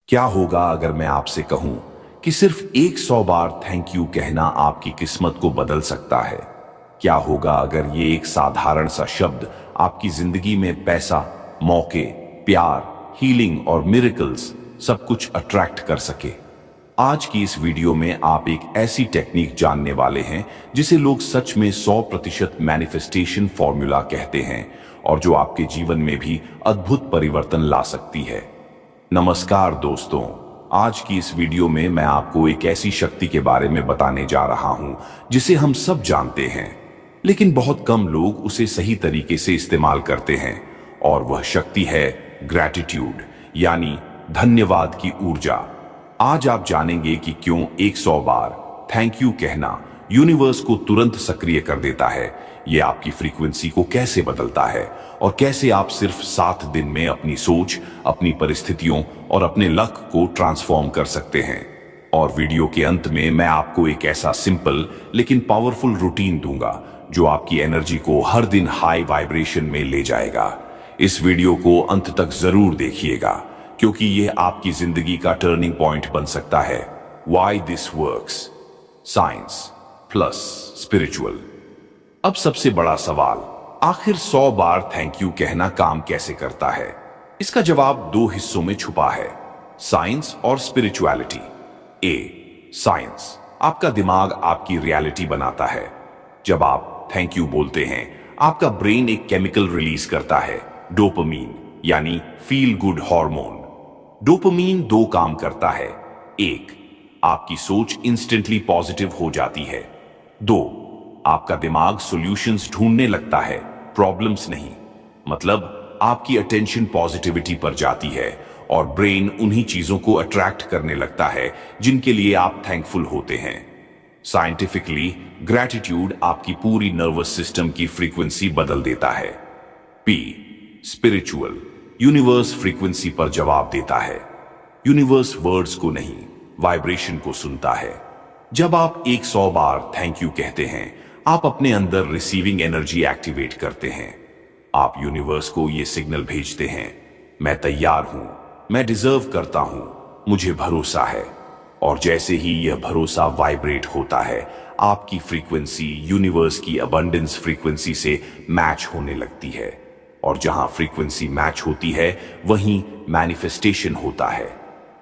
क्या होगा अगर मैं आपसे कहूं कि सिर्फ 100 बार थैंक यू कहना आपकी किस्मत को बदल सकता है? क्या होगा अगर ये एक साधारण सा शब्द आपकी जिंदगी में पैसा, मौके, प्यार, हीलिंग और मिरेकल्स सब कुछ अट्रैक्ट कर सके? आज की इस वीडियो में आप एक ऐसी टेक्निक जानने वाले हैं जिसे लोग सच में 100% मैनिफेस्टेशन फॉर्मूला कहते हैं और जो आपके जीवन में भी अद्भुत परिवर्तन ला सकती है। नमस्कार दोस्तों, आज की इस वीडियो में मैं आपको एक ऐसी शक्ति के बारे में बताने जा रहा हूं जिसे हम सब जानते हैं, लेकिन बहुत कम लोग उसे सही तरीके से इस्तेमाल करते हैं। और वह शक्ति है ग्रैटिट्यूड, यानी धन्यवाद की ऊर्जा। आज आप जानेंगे कि क्यों 100 बार थैंक यू कहना यूनिवर्स को तुरंत सक्रिय कर देता है, यह आपकी फ्रीक्वेंसी को कैसे बदलता है और कैसे आप सिर्फ 7 दिन में अपनी सोच, अपनी परिस्थितियों और अपने लक को ट्रांसफॉर्म कर सकते हैं। और वीडियो के अंत में मैं आपको एक ऐसा सिंपल लेकिन पावरफुल रूटीन दूंगा जो आपकी एनर्जी को हर दिन हाई वाइब्रेशन में ले जाएगा। इस वीडियो को अंत तक जरूर देखिएगा क्योंकि यह आपकी जिंदगी का टर्निंग पॉइंट बन सकता है। Why this works, science plus spiritual. अब सबसे बड़ा सवाल, आखिर 100 बार थैंक यू कहना काम कैसे करता है? इसका जवाब 2 हिस्सों में छुपा है, साइंस और स्पिरिचुअलिटी। ए, साइंस। आपका दिमाग आपकी रियलिटी बनाता है। जब आप थैंक यू बोलते हैं, आपका ब्रेन एक केमिकल रिलीज करता है, डोपामीन, यानी फील गुड हार्मोन। डोपामीन 2 काम करता है। 1, आपकी सोच इंस्टेंटली पॉजिटिव हो जाती है। 2, आपका दिमाग सॉल्यूशंस ढूंढने लगता है, प्रॉब्लम्स नहीं। मतलब आपकी अटेंशन पॉजिटिविटी पर जाती है और ब्रेन उन्हीं चीजों को अट्रैक्ट करने लगता है जिनके लिए आप थैंकफुल होते हैं। साइंटिफिकली ग्रैटिट्यूड आपकी पूरी नर्वस सिस्टम की फ्रीक्वेंसी बदल देता है। P, spiritual. यूनिवर्स फ्रीक्वेंसी पर जवाब देता है। यूनिवर्स वर्ड्स को नहीं, वाइब्रेशन को सुनता है। जब आप 100 बार थैंक यू कहते हैं, आप अपने अंदर रिसीविंग एनर्जी एक्टिवेट करते हैं। आप यूनिवर्स को यह सिग्नल भेजते हैं, मैं तैयार हूं, मैं डिजर्व करता हूं, मुझे भरोसा है। और जैसे ही यह भरोसा वाइब्रेट होता है, आपकी फ्रीक्वेंसी यूनिवर्स की अबंडेंस फ्रीक्वेंसी से मैच होने लगती है। और जहां फ्रीक्वेंसी मैच होती है, वहीं मैनिफेस्टेशन होता है।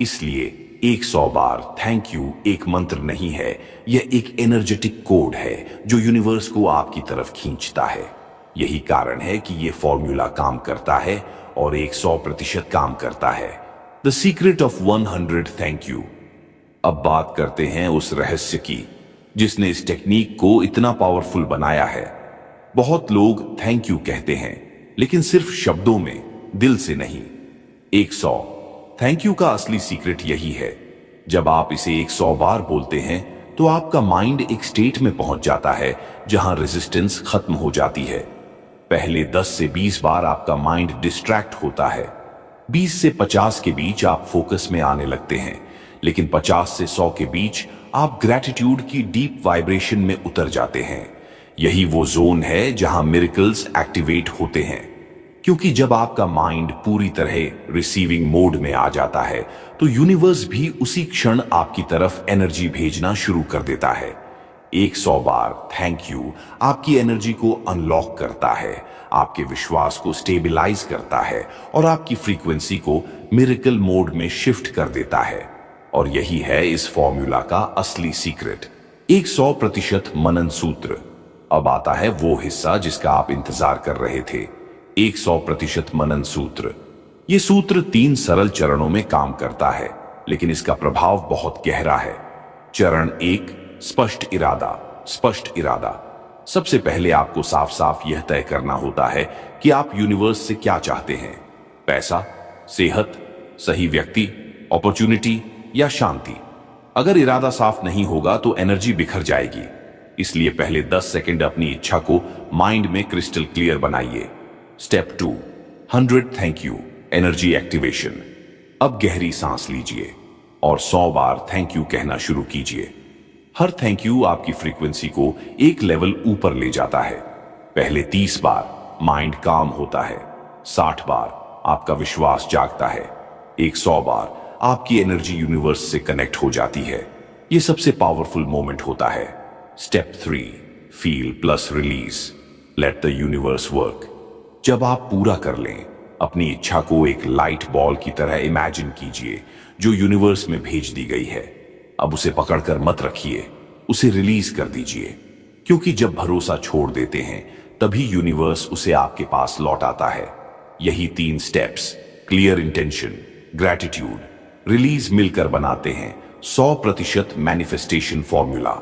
इसलिए 100 बार थैंक यू एक मंत्र नहीं है, यह एक एनर्जेटिक कोड है जो यूनिवर्स को आपकी तरफ खींचता है। यही कारण है कि यह फॉर्मूला काम करता है और 100% काम करता है। The secret of 100 thank you. अब बात करते हैं उस रहस्य की जिसने इस टेक्निक को इतना पावरफुल बनाया है। बहुत लोग थैंक यू कहते हैं, लेकिन सिर्फ शब्दों में, दिल से नहीं। 100 थैंक यू का असली सीक्रेट यही है। जब आप इसे 100 बार बोलते हैं तो आपका माइंड एक स्टेट में पहुंच जाता है जहां रेजिस्टेंस खत्म हो जाती है। पहले 10 से 20 बार आपका माइंड डिस्ट्रैक्ट होता है। 20 से 50 के बीच आप फोकस में आने लगते हैं, लेकिन 50 से 100 के बीच आप ग्रैटिट्यूड की डीप वाइब्रेशन में उतर जाते हैं। यही वो जोन है जहां मिरेकल्स एक्टिवेट होते हैं। क्योंकि जब आपका माइंड पूरी तरह रिसीविंग मोड में आ जाता है तो यूनिवर्स भी उसी क्षण आपकी तरफ एनर्जी भेजना शुरू कर देता है। 100 बार थैंक यू आपकी एनर्जी को अनलॉक करता है, आपके विश्वास को स्टेबलाइज करता है और आपकी फ्रीक्वेंसी को मिरेकल मोड में शिफ्ट कर देता है। और यही है इस फॉर्मूला का असली सीक्रेट, 100% मनन सूत्र। अब आता है वो हिस्सा जिसका आप इंतजार कर रहे थे, 100% मनन सूत्र। यह सूत्र 3 सरल चरणों में काम करता है, लेकिन इसका प्रभाव बहुत गहरा है। चरण 1, स्पष्ट इरादा। स्पष्ट इरादा। सबसे पहले आपको साफ साफ यह तय करना होता है कि आप यूनिवर्स से क्या चाहते हैं। पैसा, सेहत, सही व्यक्ति, अपॉर्चुनिटी या शांति। अगर इरादा साफ नहीं होगा तो एनर्जी बिखर जाएगी। इसलिए पहले 10 सेकंड अपनी इच्छा को माइंड में क्रिस्टल क्लियर बनाइए। Step 2, 100 thank you, energy activation. अब गहरी सांस लीजिए और 100 बार थैंक यू कहना शुरू कीजिए। हर थैंक यू आपकी फ्रीक्वेंसी को एक लेवल ऊपर ले जाता है। पहले 30 बार माइंड काम होता है, 60 बार आपका विश्वास जागता है, 100 बार आपकी एनर्जी यूनिवर्स से कनेक्ट हो जाती है। यह सबसे पावरफुल मोमेंट होता है। Step 3, feel plus release, let the universe work. जब आप पूरा कर लें, अपनी इच्छा को एक लाइट बॉल की तरह इमेजिन कीजिए जो यूनिवर्स में भेज दी गई है। अब उसे पकड़कर मत रखिए, उसे रिलीज कर दीजिए, क्योंकि जब भरोसा छोड़ देते हैं तभी यूनिवर्स उसे आपके पास लौट आता है। यही 3 steps, clear intention, gratitude, release, मिलकर बनाते हैं 100% मैनिफेस्टेशन फॉर्मूला।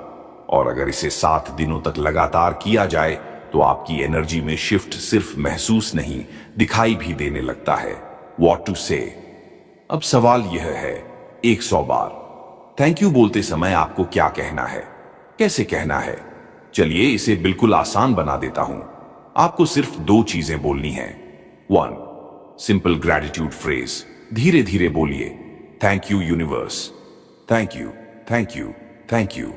और अगर इसे 7 दिनों तक लगातार किया जाए तो आपकी एनर्जी में शिफ्ट सिर्फ महसूस नहीं, दिखाई भी देने लगता है। व्हाट टू से। अब सवाल यह है, 100 बार थैंक यू बोलते समय आपको क्या कहना है, कैसे कहना है? चलिए इसे बिल्कुल आसान बना देता हूं। आपको सिर्फ 2 चीजें बोलनी है। 1, सिंपल ग्रैटिट्यूड फ्रेज, धीरे धीरे बोलिए, thank you universe, thank you, thank you, thank you.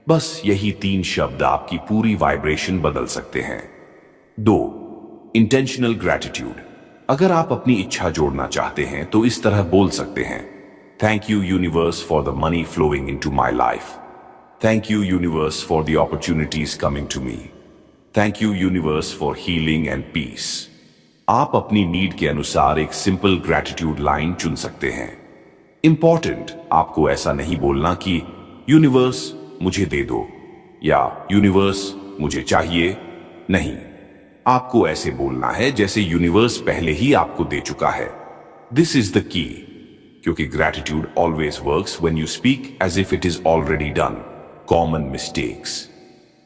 बस यही 3 शब्द आपकी पूरी वाइब्रेशन बदल सकते हैं। 2, इंटेंशनल ग्रैटिट्यूड। अगर आप अपनी इच्छा जोड़ना चाहते हैं तो इस तरह बोल सकते हैं, thank you universe for the money flowing into my life, thank you universe for the opportunities coming to me, thank you universe for healing and peace. आप अपनी नीड के अनुसार एक सिंपल ग्रैटिट्यूड लाइन चुन सकते हैं। इंपॉर्टेंट, आपको ऐसा नहीं बोलना कि यूनिवर्स मुझे दे दो या यूनिवर्स मुझे चाहिए। नहीं, आपको ऐसे बोलना है जैसे यूनिवर्स पहले ही आपको दे चुका है। दिस इज द की, क्योंकि gratitude always works when you speak as if it is already done. Common mistakes.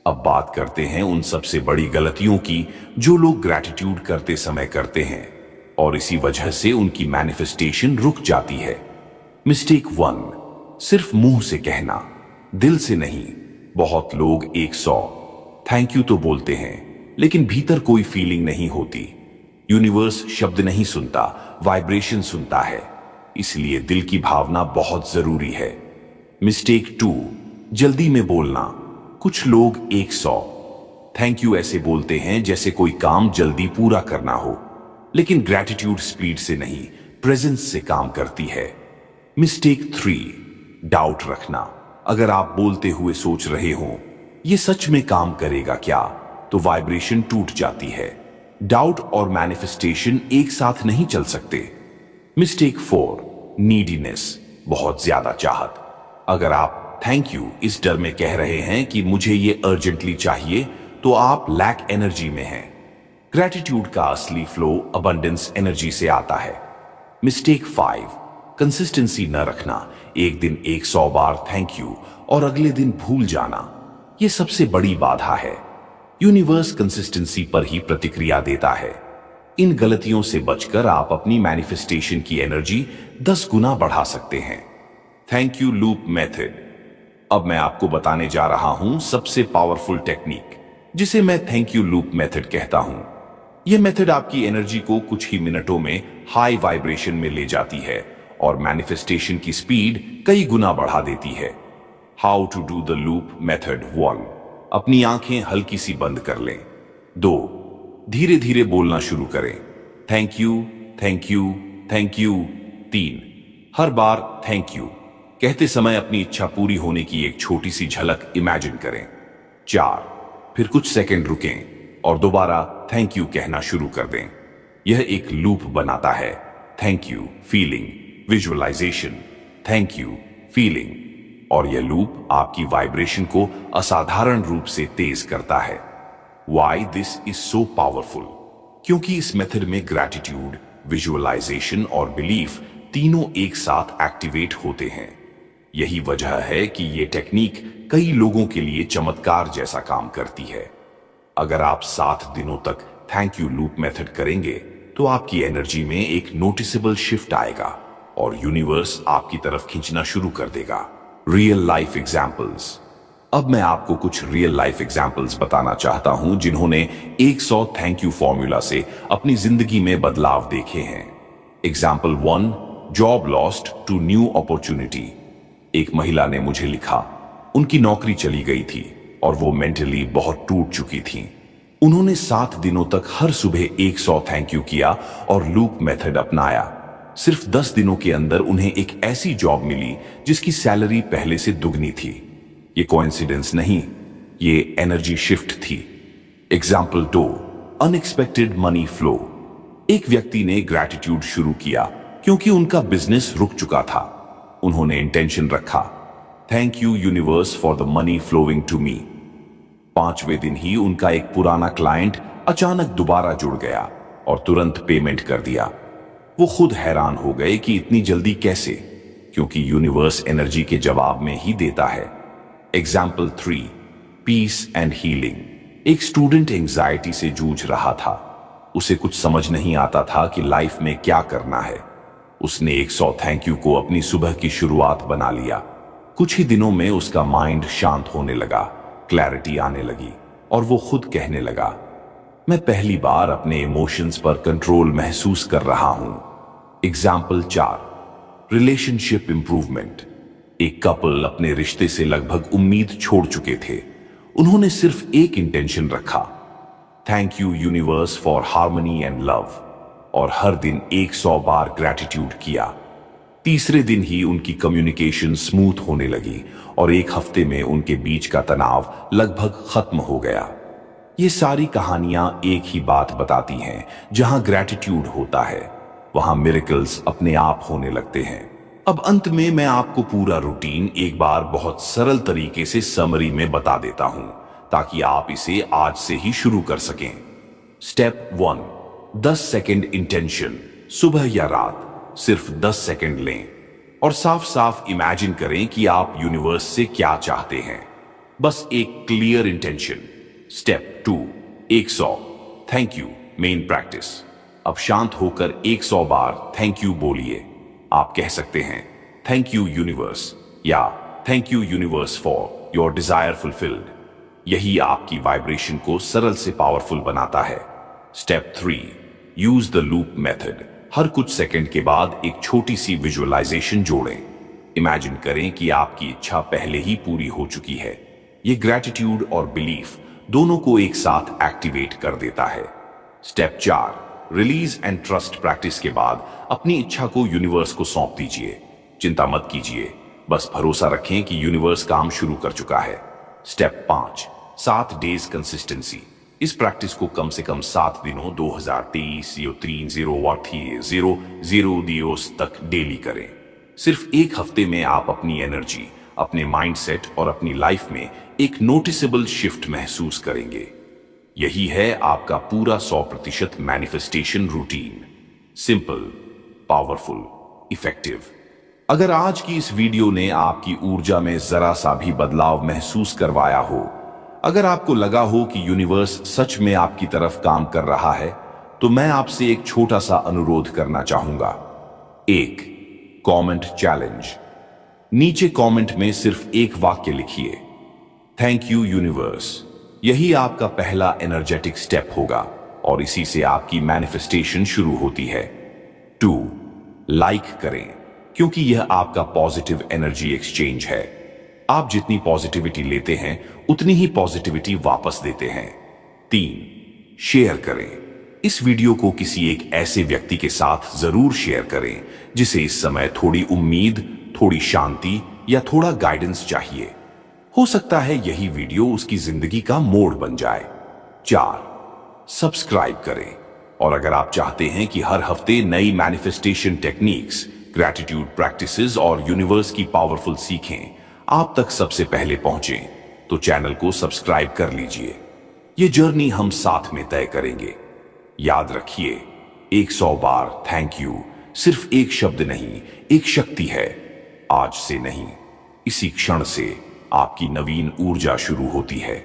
अब बात करते हैं उन सबसे बड़ी गलतियों की जो लोग ग्रैटिट्यूड करते समय करते हैं और इसी वजह से उनकी मैनिफेस्टेशन रुक जाती है। मिस्टेक 1, सिर्फ मुंह से कहना, दिल से नहीं। बहुत लोग 100 थैंक यू तो बोलते हैं लेकिन भीतर कोई फीलिंग नहीं होती। यूनिवर्स शब्द नहीं सुनता, वाइब्रेशन सुनता है, इसलिए दिल की भावना बहुत जरूरी है। मिस्टेक 2, जल्दी में बोलना। कुछ लोग 100 थैंक यू ऐसे बोलते हैं जैसे कोई काम जल्दी पूरा करना हो, लेकिन ग्रैटिट्यूड स्पीड से नहीं, प्रेजेंस से काम करती है। मिस्टेक 3, डाउट रखना। अगर आप बोलते हुए सोच रहे हो ये सच में काम करेगा क्या, तो वाइब्रेशन टूट जाती है। डाउट और मैनिफेस्टेशन एक साथ नहीं चल सकते। मिस्टेक 4, नीडीनेस, बहुत ज्यादा चाहत। अगर आप थैंक यू इस डर में कह रहे हैं कि मुझे ये अर्जेंटली चाहिए, तो आप लैक एनर्जी में हैं। ग्रैटिट्यूड का असली फ्लो अबंडेंस एनर्जी से आता है। मिस्टेक 5, कंसिस्टेंसी न रखना। एक दिन 100 बार थैंक यू और अगले दिन भूल जाना, यह सबसे बड़ी बाधा है। यूनिवर्स कंसिस्टेंसी पर ही प्रतिक्रिया देता है। इन गलतियों से बचकर आप अपनी मैनिफेस्टेशन की एनर्जी 10 गुना बढ़ा सकते हैं। Thank you loop method. अब मैं आपको बताने जा रहा हूं सबसे पावरफुल टेक्निक, जिसे मैं थैंक यू लूप मेथड कहता हूं। यह मेथड आपकी एनर्जी को कुछ ही मिनटों में हाई वाइब्रेशन में ले जाती है और मैनिफेस्टेशन की स्पीड कई गुना बढ़ा देती है। How to do the loop method. 1, अपनी आंखें हल्की सी बंद कर लें। 2, धीरे धीरे बोलना शुरू करें, thank you, thank you, thank you. 3, her bar thank you कहते समय अपनी इच्छा पूरी होने की एक छोटी सी झलक इमेजिन करें। 4, फिर कुछ सेकंड रुकें और दोबारा थैंक यू कहना शुरू कर दें। यह एक लूप बनाता है, thank you, feeling, visualisation, thank you, feeling, और यह लूप आपकी वाइब्रेशन को असाधारण रूप से तेज करता है। Why this is so powerful? क्योंकि इस मेथड में ग्रैटिट्यूड, विजुअलाइजेशन और बिलीफ तीनों एक साथ एक्टिवेट होते हैं। यही वजह है कि यह टेक्निक कई लोगों के लिए चमत्कार जैसा काम करती है। अगर आप 7 दिनों तक थैंक यू लूप मेथड करेंगे तो आपकी एनर्जी में एक नोटिसेबल शिफ्ट आएगा और यूनिवर्स आपकी तरफ खींचना शुरू कर देगा। Real life examples. अब मैं आपको कुछ रियल लाइफ एग्जाम्पल्स बताना चाहता हूं जिन्होंने 100 थैंक यू फॉर्मूला से अपनी जिंदगी में बदलाव देखे हैं। Example 1, job lost to new opportunity. एक महिला ने मुझे लिखा, उनकी नौकरी चली गई थी और वो मेंटली बहुत टूट चुकी थी। उन्होंने 7 दिनों तक हर सुबह 100 थैंक यू किया और लूप मेथड अपनाया। सिर्फ 10 दिनों के अंदर उन्हें एक ऐसी जॉब मिली जिसकी सैलरी पहले से दुगनी थी। ये कोइंसिडेंस नहीं, ये एनर्जी शिफ्ट थी। Example 2, unexpected money flow. एक व्यक्ति ने ग्रैटिट्यूड शुरू किया क्योंकि उनका बिजनेस रुक चुका था। उन्होंने इंटेंशन रखा, thank you universe for the money flowing to me. 5वें दिन ही उनका एक पुराना क्लाइंट अचानक दोबारा जुड़ गया और तुरंत पेमेंट कर दिया। वो खुद हैरान हो गए कि इतनी जल्दी कैसे, क्योंकि यूनिवर्स एनर्जी के जवाब में ही देता है। Example 3, peace and healing. एक स्टूडेंट एंजाइटी से जूझ रहा था। उसे कुछ समझ नहीं आता था कि लाइफ में क्या करना है। उसने 100 थैंक यू को अपनी सुबह की शुरुआत बना लिया। कुछ ही दिनों में उसका माइंड शांत होने लगा, क्लैरिटी आने लगी और वो खुद कहने लगा, मैं पहली बार अपने इमोशंस पर कंट्रोल महसूस कर रहा हूं। Example 4, relationship improvement. एक कपल अपने रिश्ते से लगभग उम्मीद छोड़ चुके थे। उन्होंने सिर्फ एक इंटेंशन रखा, thank you universe for harmony and love, और हर दिन 100 बार ग्रैटिट्यूड किया। तीसरे दिन ही उनकी कम्युनिकेशन स्मूथ होने लगी और एक हफ्ते में उनके बीच का तनाव लगभग खत्म हो गया। ये सारी कहानियां एक ही बात बताती हैं, जहां ग्रैटिट्यूड होता है वहां मिरेकल्स अपने आप होने लगते हैं। अब अंत में मैं आपको पूरा रूटीन एक बार बहुत सरल तरीके से समरी में बता देता हूं, ताकि आप इसे आज से ही शुरू कर सकें। Step 1, 10 second intention. सुबह या रात सिर्फ 10 सेकेंड लें और साफ साफ इमेजिन करें कि आप यूनिवर्स से क्या चाहते हैं। बस एक clear intention. Step 2, 100 thank you main practice. अब शांत होकर 100 बार थैंक यू बोलिए। आप कह सकते हैं, थैंक यू यूनिवर्स, या thank you universe for your desire fulfilled. यही आपकी वाइब्रेशन को सरल से पावरफुल बनाता है। Step 3, use the loop method. हर कुछ सेकंड के बाद एक छोटी सी विजुअलाइजेशन जोड़ें। इमेजिन करें कि आपकी इच्छा पहले ही पूरी हो चुकी है। ये ग्रैटिट्यूड और बिलीफ दोनों को एक साथ एक्टिवेट कर देता है। Step 4, release and trust practice के बाद अपनी इच्छा को यूनिवर्स को सौंप दीजिए। चिंता मत कीजिए, बस भरोसा रखें कि यूनिवर्स काम शुरू कर चुका है। Step 5, 7 days consistency. इस प्रैक्टिस को कम से कम 7 दिनों 2023 0 दिवस तक डेली करें। सिर्फ एक हफ्ते में आप अपनी एनर्जी, अपने माइंडसेट और अपनी लाइफ में एक नोटिसेबल शिफ्ट महसूस करेंगे। यही है आपका पूरा 100% manifestation routine. Simple, powerful, effective. अगर आज की इस वीडियो ने आपकी ऊर्जा में जरा सा भी बदलाव महसूस करवाया हो, अगर आपको लगा हो कि यूनिवर्स सच में आपकी तरफ काम कर रहा है, तो मैं आपसे एक छोटा सा अनुरोध करना चाहूंगा। 1, कमेंट चैलेंज। नीचे कमेंट में सिर्फ एक वाक्य लिखिए, थैंक यू यूनिवर्स। यही आपका पहला एनर्जेटिक स्टेप होगा और इसी से आपकी मैनिफेस्टेशन शुरू होती है। 2, लाइक करें, क्योंकि यह आपका पॉजिटिव एनर्जी एक्सचेंज है। आप जितनी पॉजिटिविटी लेते हैं उतनी ही पॉजिटिविटी वापस देते हैं। 3, शेयर करें। इस वीडियो को किसी एक ऐसे व्यक्ति के साथ जरूर शेयर करें जिसे इस समय थोड़ी उम्मीद, थोड़ी शांति या थोड़ा गाइडेंस चाहिए। हो सकता है यही वीडियो उसकी जिंदगी का मोड़ बन जाए। 4, सब्सक्राइब करें, और अगर आप चाहते हैं कि हर हफ्ते नई मैनिफेस्टेशन टेक्निक्स, ग्रैटिट्यूड प्रैक्टिसेस और यूनिवर्स की पावरफुल सीखें आप तक सबसे पहले पहुंचे, तो चैनल को सब्सक्राइब कर लीजिए। ये जर्नी हम साथ में तय करेंगे। याद रखिए, 100 बार थैंक यू सिर्फ एक शब्द नहीं, एक शक्ति है। आज से नहीं, इसी क्षण से आपकी नवीन ऊर्जा शुरू होती है।